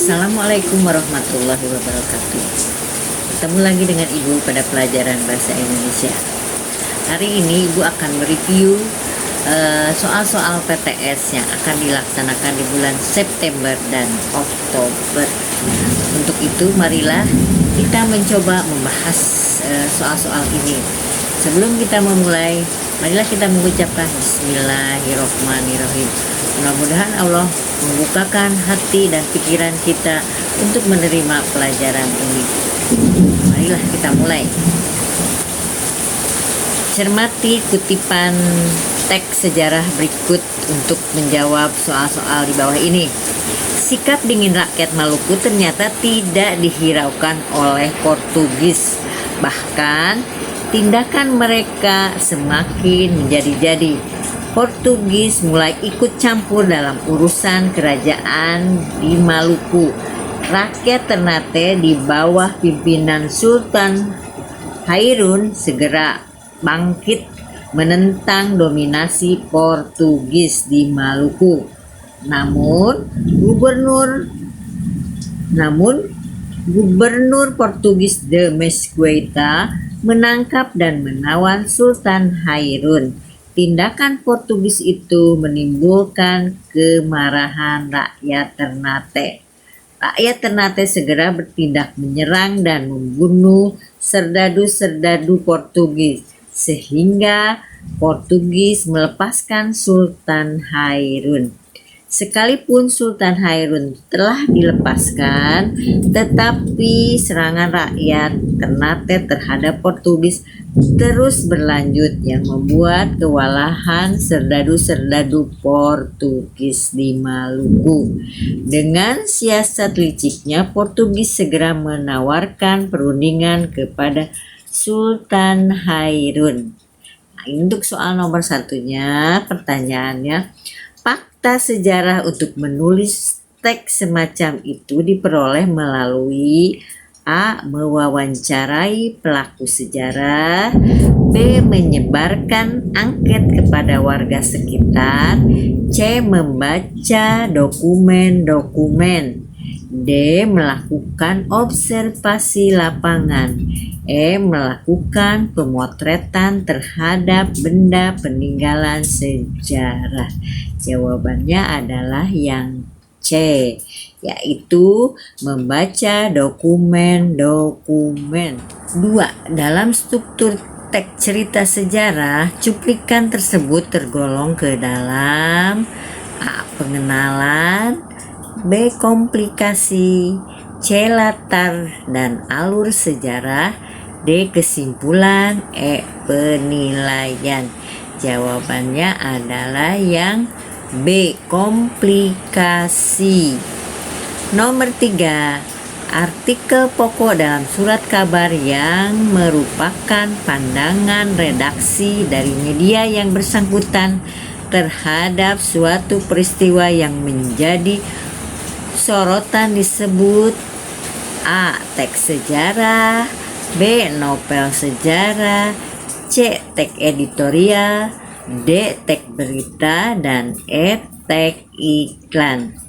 Assalamualaikum warahmatullahi wabarakatuh. Ketemu lagi dengan Ibu pada pelajaran Bahasa Indonesia. Hari ini Ibu akan mereview soal-soal PTS yang akan dilaksanakan di bulan September dan Oktober. Untuk itu marilah kita mencoba membahas soal-soal ini. Sebelum kita memulai, marilah kita mengucapkan Bismillahirrahmanirrahim. Mudah-mudahan Allah membukakan hati dan pikiran kita untuk menerima pelajaran ini. Marilah kita mulai. Cermati kutipan teks sejarah berikut untuk menjawab soal-soal di bawah ini. Sikap dingin rakyat Maluku ternyata tidak dihiraukan oleh Portugis. Bahkan tindakan mereka semakin menjadi-jadi. Portugis mulai ikut campur dalam urusan kerajaan di Maluku. Rakyat Ternate di bawah pimpinan Sultan Hairun segera bangkit menentang dominasi Portugis di Maluku. Namun Gubernur Portugis de Mesquita menangkap dan menawan Sultan Hairun. Tindakan Portugis itu menimbulkan kemarahan rakyat Ternate. Rakyat Ternate segera bertindak menyerang dan membunuh serdadu-serdadu Portugis, sehingga Portugis melepaskan Sultan Hairun. Sekalipun Sultan Hairun telah dilepaskan, tetapi serangan rakyat Ternate terhadap Portugis terus berlanjut yang membuat kewalahan serdadu-serdadu Portugis di Maluku. Dengan siasat liciknya, Portugis segera menawarkan perundingan kepada Sultan Hairun. Nah, untuk soal nomor satunya, pertanyaannya, fakta sejarah untuk menulis teks semacam itu diperoleh melalui A. Mewawancarai pelaku sejarah, B. Menyebarkan angket kepada warga sekitar, C. Membaca dokumen-dokumen, D. Melakukan observasi lapangan, E. Melakukan pemotretan terhadap benda peninggalan sejarah. Jawabannya adalah yang C, yaitu membaca dokumen-dokumen. 2. Dalam struktur teks cerita sejarah, cuplikan tersebut tergolong ke dalam A. Pengenalan, B. Komplikasi, C. Latar dan alur sejarah, D. Kesimpulan, E. Penilaian. Jawabannya adalah yang B. Komplikasi. Nomor 3. Artikel pokok dalam surat kabar yang merupakan pandangan redaksi dari media yang bersangkutan terhadap suatu peristiwa yang menjadi sorotan disebut A. Teks sejarah, B. Novel sejarah, C. Teks editorial, D. Teks berita, dan E. Teks iklan.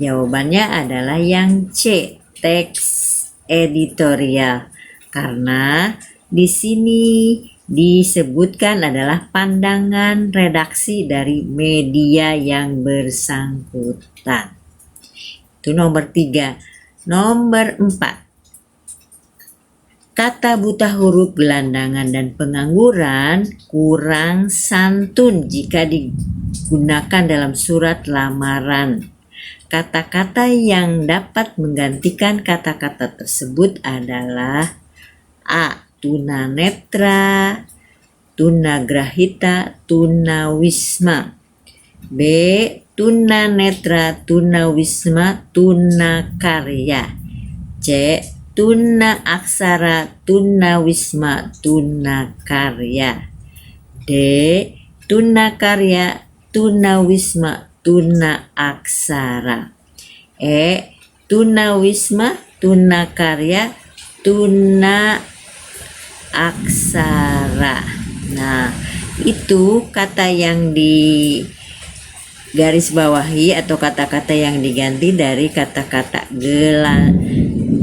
Jawabannya adalah yang C. Teks editorial, karena di sini disebutkan adalah pandangan redaksi dari media yang bersangkutan. Itu nomor 3. Nomor 4. Kata buta huruf, gelandangan, dan pengangguran kurang santun jika digunakan dalam surat lamaran. Kata-kata yang dapat menggantikan kata-kata tersebut adalah A. Tunanetra, tunagrahita, tunawisma, B. Tunanetra, tunawisma, tunakarya, C. Tuna aksara, tunawisma, tunakarya, D. Tunakarya, tunawisma, tuna aksara, E. Tunawisma, tunakarya, tuna aksara. Nah, itu kata yang di garis bawahi atau kata-kata yang diganti dari kata-kata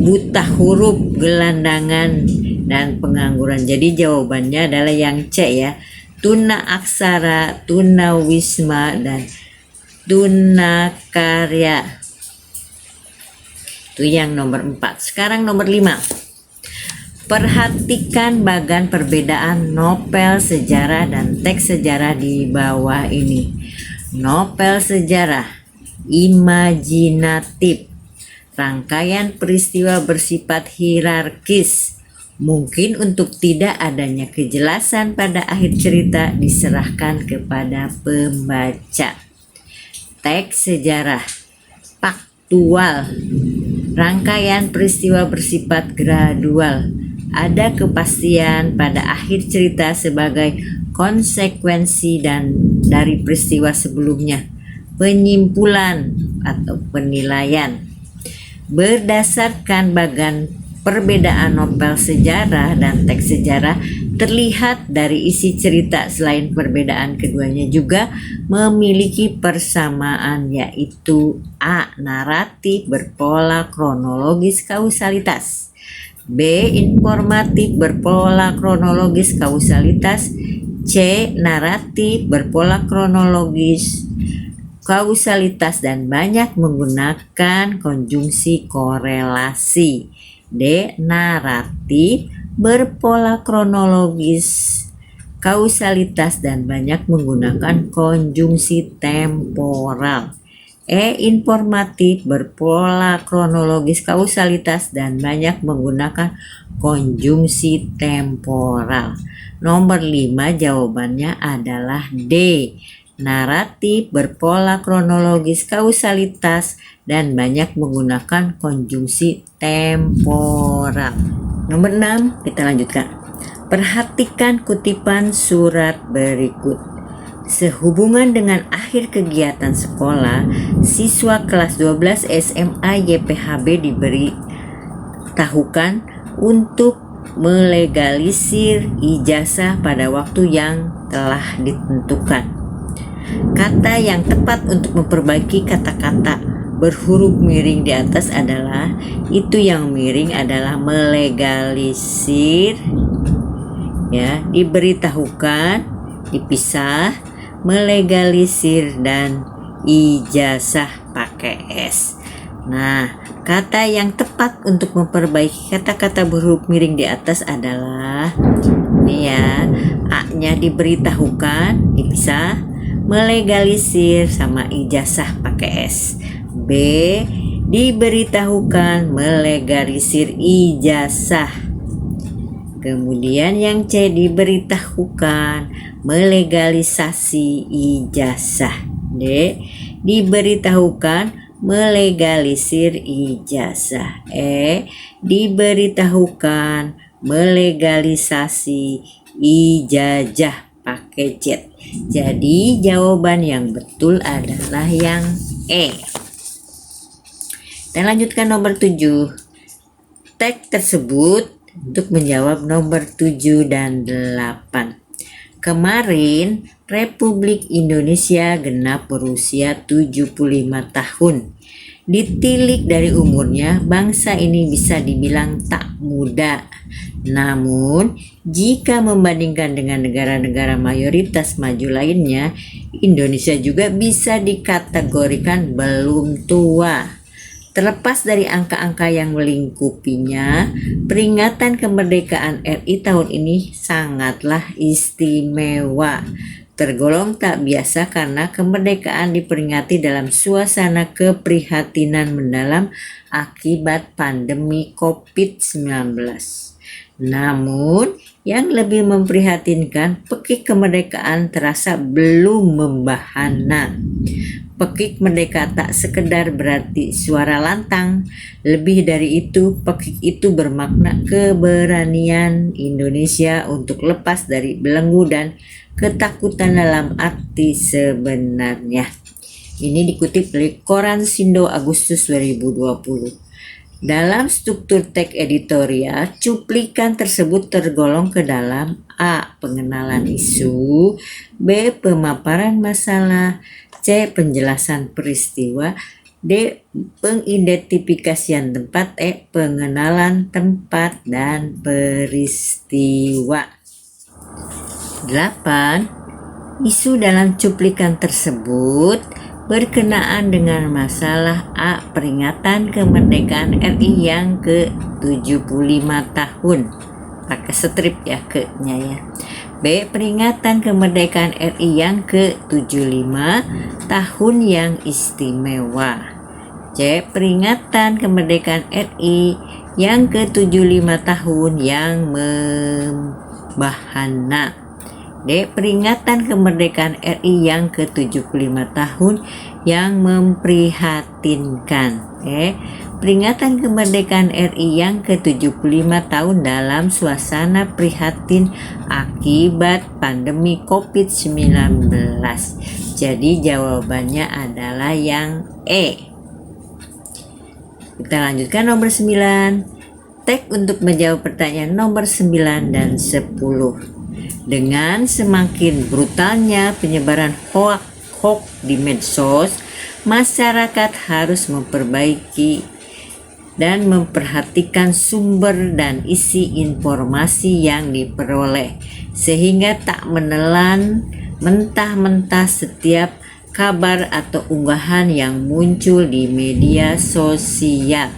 buta huruf, gelandangan, dan pengangguran. Jadi jawabannya adalah yang C ya. Tuna aksara, tuna wisma, dan tuna karya. Itu yang nomor 4. Sekarang nomor 5. Perhatikan bagan perbedaan novel sejarah dan teks sejarah di bawah ini. Novel sejarah, imajinatif, rangkaian peristiwa bersifat hierarkis. Mungkin untuk tidak adanya kejelasan pada akhir cerita diserahkan kepada pembaca. Teks sejarah, faktual, rangkaian peristiwa bersifat gradual. Ada kepastian pada akhir cerita sebagai konsekuensi dan dari peristiwa sebelumnya. Penyimpulan atau penilaian. Berdasarkan bagan perbedaan novel sejarah dan teks sejarah terlihat dari isi cerita, selain perbedaan keduanya juga memiliki persamaan, yaitu A. Naratif berpola kronologis kausalitas, B. Informatif berpola kronologis kausalitas, C. Naratif berpola kronologis kausalitas dan banyak menggunakan konjungsi korelasi, D. Naratif berpola kronologis kausalitas dan banyak menggunakan konjungsi temporal, E. Informatif berpola kronologis kausalitas dan banyak menggunakan konjungsi temporal. Nomor 5 jawabannya adalah D. Naratif berpola kronologis kausalitas dan banyak menggunakan konjungsi temporal. Nomor 6 kita lanjutkan. Perhatikan kutipan surat berikut. Sehubungan dengan akhir kegiatan sekolah, siswa kelas 12 SMA YPHB diberitahukan untuk melegalisir ijazah pada waktu yang telah ditentukan. Kata yang tepat untuk memperbaiki kata-kata berhuruf miring di atas adalah, itu yang miring adalah melegalisir ya, diberitahukan, dipisah, melegalisir, dan ijazah pakai S. Nah, kata yang tepat untuk memperbaiki kata-kata berhuruf miring di atas adalah ini ya, A-nya diberitahukan, dipisah, melegalisir, sama ijazah pakai S. B. Diberitahukan, melegalisir, ijazah. Kemudian yang C, diberitahukan, melegalisasi, ijazah. D. Diberitahukan, melegalisir, ijazah. E. Diberitahukan, melegalisasi, ijazah pakai Z. Jadi jawaban yang betul adalah yang E. Kita lanjutkan nomor 7. Teks tersebut untuk menjawab nomor 7 dan 8. Kemarin Republik Indonesia genap berusia 75 tahun. Ditilik dari umurnya, bangsa ini bisa dibilang tak muda. Namun, jika membandingkan dengan negara-negara mayoritas maju lainnya, Indonesia juga bisa dikategorikan belum tua. Terlepas dari angka-angka yang melingkupinya, peringatan kemerdekaan RI tahun ini sangatlah istimewa. Tergolong tak biasa karena kemerdekaan diperingati dalam suasana keprihatinan mendalam akibat pandemi COVID-19. Namun, yang lebih memprihatinkan, pekik kemerdekaan terasa belum membahana. Pekik merdeka tak sekedar berarti suara lantang. Lebih dari itu, pekik itu bermakna keberanian Indonesia untuk lepas dari belenggu dan ketakutan dalam arti sebenarnya. Ini dikutip dari Koran Sindo Agustus 2020. Dalam struktur teks editorial, cuplikan tersebut tergolong ke dalam A. Pengenalan isu, B. Pemaparan masalah, C. Penjelasan peristiwa. D. Pengidentifikasian tempat. E. Pengenalan tempat dan peristiwa. 8. Isu dalam cuplikan tersebut berkenaan dengan masalah A. Peringatan kemerdekaan RI yang ke-75 tahun. Pakai strip ya ke-nya ya. B. Peringatan kemerdekaan RI yang ke-75 tahun yang istimewa. C. Peringatan kemerdekaan RI yang ke-75 tahun yang membahana. D. Peringatan kemerdekaan RI yang ke-75 tahun yang memprihatinkan. E. Peringatan kemerdekaan RI yang ke-75 tahun dalam suasana prihatin akibat pandemi COVID-19. Jadi jawabannya adalah yang E. Kita lanjutkan nomor 9. Tag untuk menjawab pertanyaan nomor 9 dan 10. Dengan semakin brutalnya penyebaran hoax di medsos, masyarakat harus memperbaiki dan memperhatikan sumber dan isi informasi yang diperoleh, sehingga tak menelan mentah-mentah setiap kabar atau unggahan yang muncul di media sosial.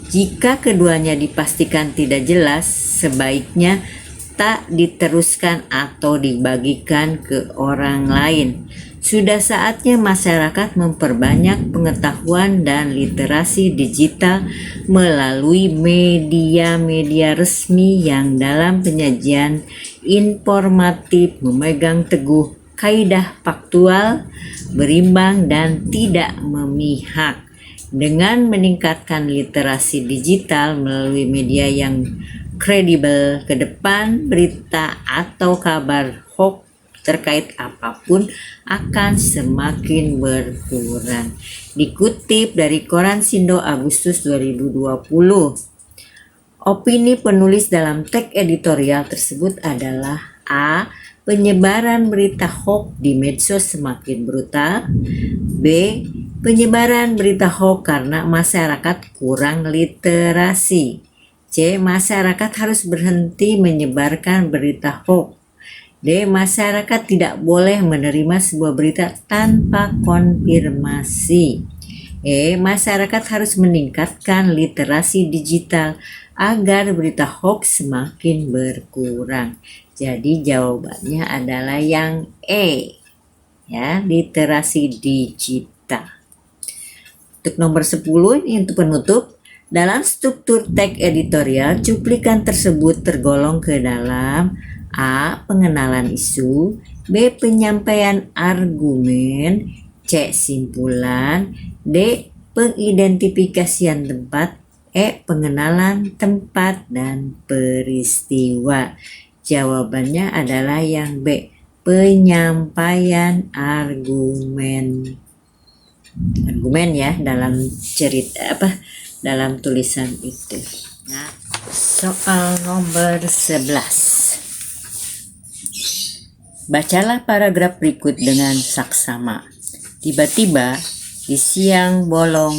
Jika keduanya dipastikan tidak jelas, sebaiknya tak diteruskan atau dibagikan ke orang lain. Sudah saatnya masyarakat memperbanyak pengetahuan dan literasi digital melalui media-media resmi yang dalam penyajian informatif memegang teguh kaidah faktual, berimbang, dan tidak memihak. Dengan meningkatkan literasi digital melalui media yang kredibel, ke depan berita atau kabar hoax terkait apapun akan semakin berkurang. Dikutip dari Koran Sindo Agustus 2020. Opini penulis dalam tag editorial tersebut adalah A. Penyebaran berita hoax di medsos semakin brutal. B. Penyebaran berita hoax karena masyarakat kurang literasi. C. Masyarakat harus berhenti menyebarkan berita hoax. D. Masyarakat tidak boleh menerima sebuah berita tanpa konfirmasi. E. Masyarakat harus meningkatkan literasi digital agar berita hoax semakin berkurang. Jadi jawabannya adalah yang E, ya, literasi digital. Untuk nomor 10 ini untuk penutup. Dalam struktur tag editorial, cuplikan tersebut tergolong ke dalam A. Pengenalan isu. B. Penyampaian argumen. C. Simpulan. D. Pengidentifikasian tempat. E. Pengenalan tempat dan peristiwa. Jawabannya adalah yang B. Penyampaian argumen. Argumen ya dalam cerita dalam tulisan itu. Nah, soal nomor 11. Bacalah paragraf berikut dengan saksama. Tiba-tiba di siang bolong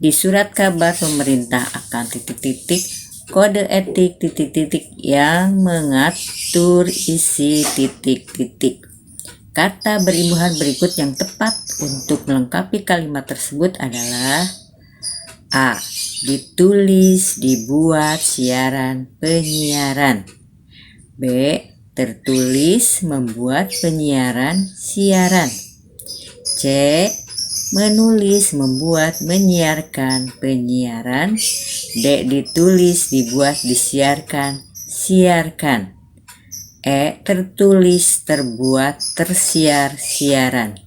di surat kabar pemerintah akan kode etik yang mengatur isi Kata berimbuhan berikut yang tepat untuk melengkapi kalimat tersebut adalah A. Ditulis, dibuat, siaran, penyiaran. B. Tertulis, membuat, penyiaran, siaran. C. Menulis, membuat, menyiarkan, penyiaran. D. Ditulis, dibuat, disiarkan, siarkan. E. Tertulis, terbuat, tersiar, siaran.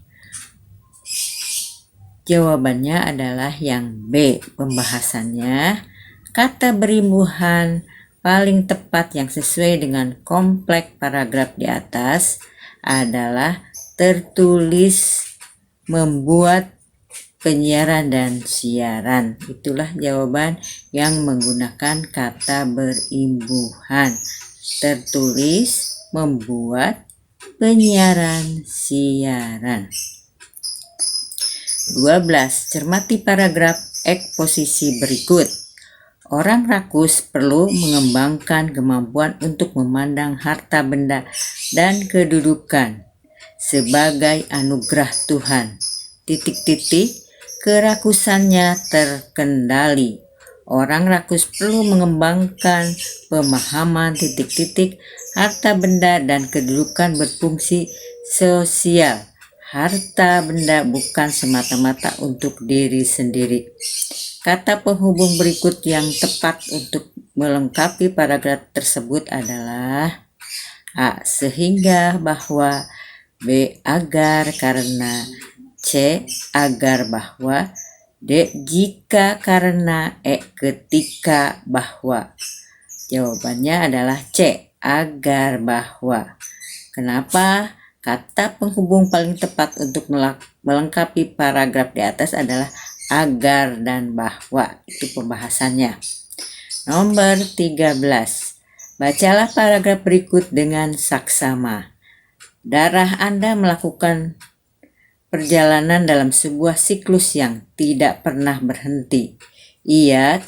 Jawabannya adalah yang B. Pembahasannya, kata berimbuhan paling tepat yang sesuai dengan kompleks paragraf di atas adalah tertulis, membuat, penyiaran, dan siaran. Itulah jawaban yang menggunakan kata berimbuhan. Tertulis, membuat, penyiaran siaran. 12. Cermati paragraf eksposisi berikut. Orang rakus perlu mengembangkan kemampuan untuk memandang harta benda dan kedudukan sebagai anugerah Tuhan. Kerakusannya terkendali. Orang rakus perlu mengembangkan pemahaman harta benda dan kedudukan berfungsi sosial. Harta benda bukan semata-mata untuk diri sendiri. Kata penghubung berikut yang tepat untuk melengkapi paragraf tersebut adalah A. Sehingga, bahwa, B. Agar, karena, C. Agar, bahwa, D. Jika, karena, E. Ketika, bahwa. Jawabannya adalah C. Agar, bahwa. Kenapa? Kata penghubung paling tepat untuk melengkapi paragraf di atas adalah agar dan bahwa. Itu pembahasannya. Nomor 13. Bacalah paragraf berikut dengan saksama. Darah Anda melakukan perjalanan dalam sebuah siklus yang tidak pernah berhenti. Ia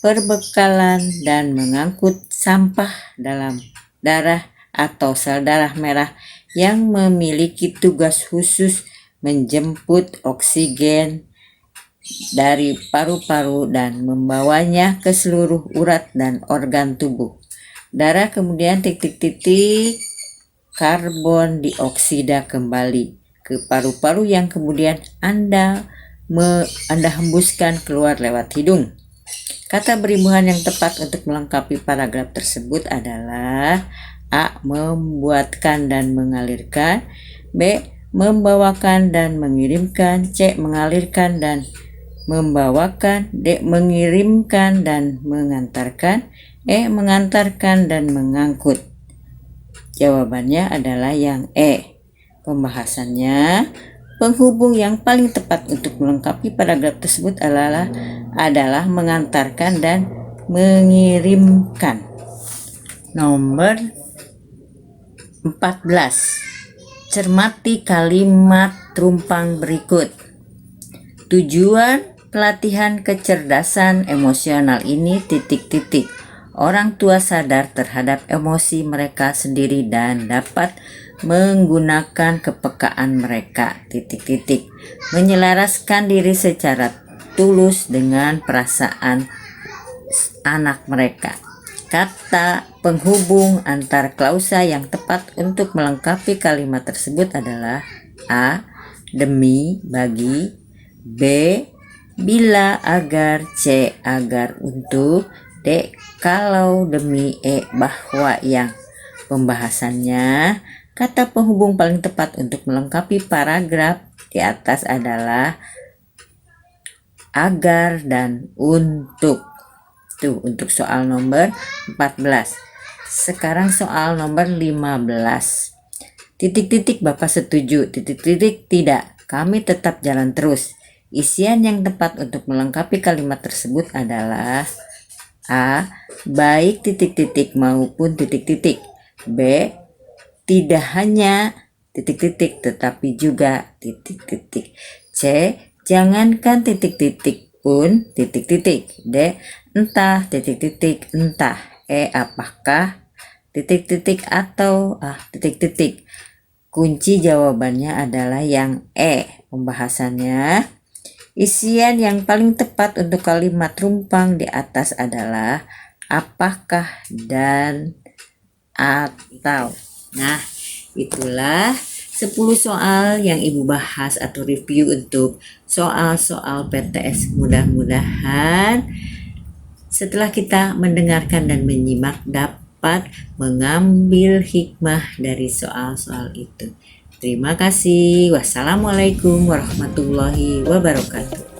perbekalan dan mengangkut sampah dalam darah atau sel darah merah yang memiliki tugas khusus menjemput oksigen dari paru-paru dan membawanya ke seluruh urat dan organ tubuh. Darah kemudian karbon dioksida kembali ke paru-paru yang kemudian Anda hembuskan keluar lewat hidung. Kata beribuhan yang tepat untuk melengkapi paragraf tersebut adalah A. Membuatkan dan mengalirkan, B. Membawakan dan mengirimkan, C. Mengalirkan dan membawakan, D. Mengirimkan dan mengantarkan, E. Mengantarkan dan mengangkut. Jawabannya adalah yang E. Pembahasannya, penghubung yang paling tepat untuk melengkapi paragraf tersebut adalah mengantarkan dan mengirimkan. Nomor 14. Cermati kalimat rumpang berikut. Tujuan pelatihan kecerdasan emosional ini orang tua sadar terhadap emosi mereka sendiri dan dapat menggunakan kepekaan mereka menyelaraskan diri secara tulus dengan perasaan anak mereka. Kata penghubung antar klausa yang tepat untuk melengkapi kalimat tersebut adalah A. Demi, bagi, B. Bila, agar, C. Agar, untuk, D. Kalau, demi, E. Bahwa, yang. Pembahasannya, kata penghubung paling tepat untuk melengkapi paragraf di atas adalah agar dan untuk. Tuh, untuk soal nomor 14. Sekarang soal nomor 15. Bapak setuju, tidak, kami tetap jalan terus. Isian yang tepat untuk melengkapi kalimat tersebut adalah A. Baik maupun B. Tidak hanya tetapi juga C. Jangankan pun D. Entah entah. E. Apakah atau Kunci jawabannya adalah yang E. Pembahasannya, isian yang paling tepat untuk kalimat rumpang di atas adalah apakah dan atau. Nah, itulah 10 soal yang Ibu bahas atau review untuk soal-soal PTS. Mudah-mudahan setelah kita mendengarkan dan menyimak dapat mengambil hikmah dari soal-soal itu. Terima kasih. Wassalamualaikum warahmatullahi wabarakatuh.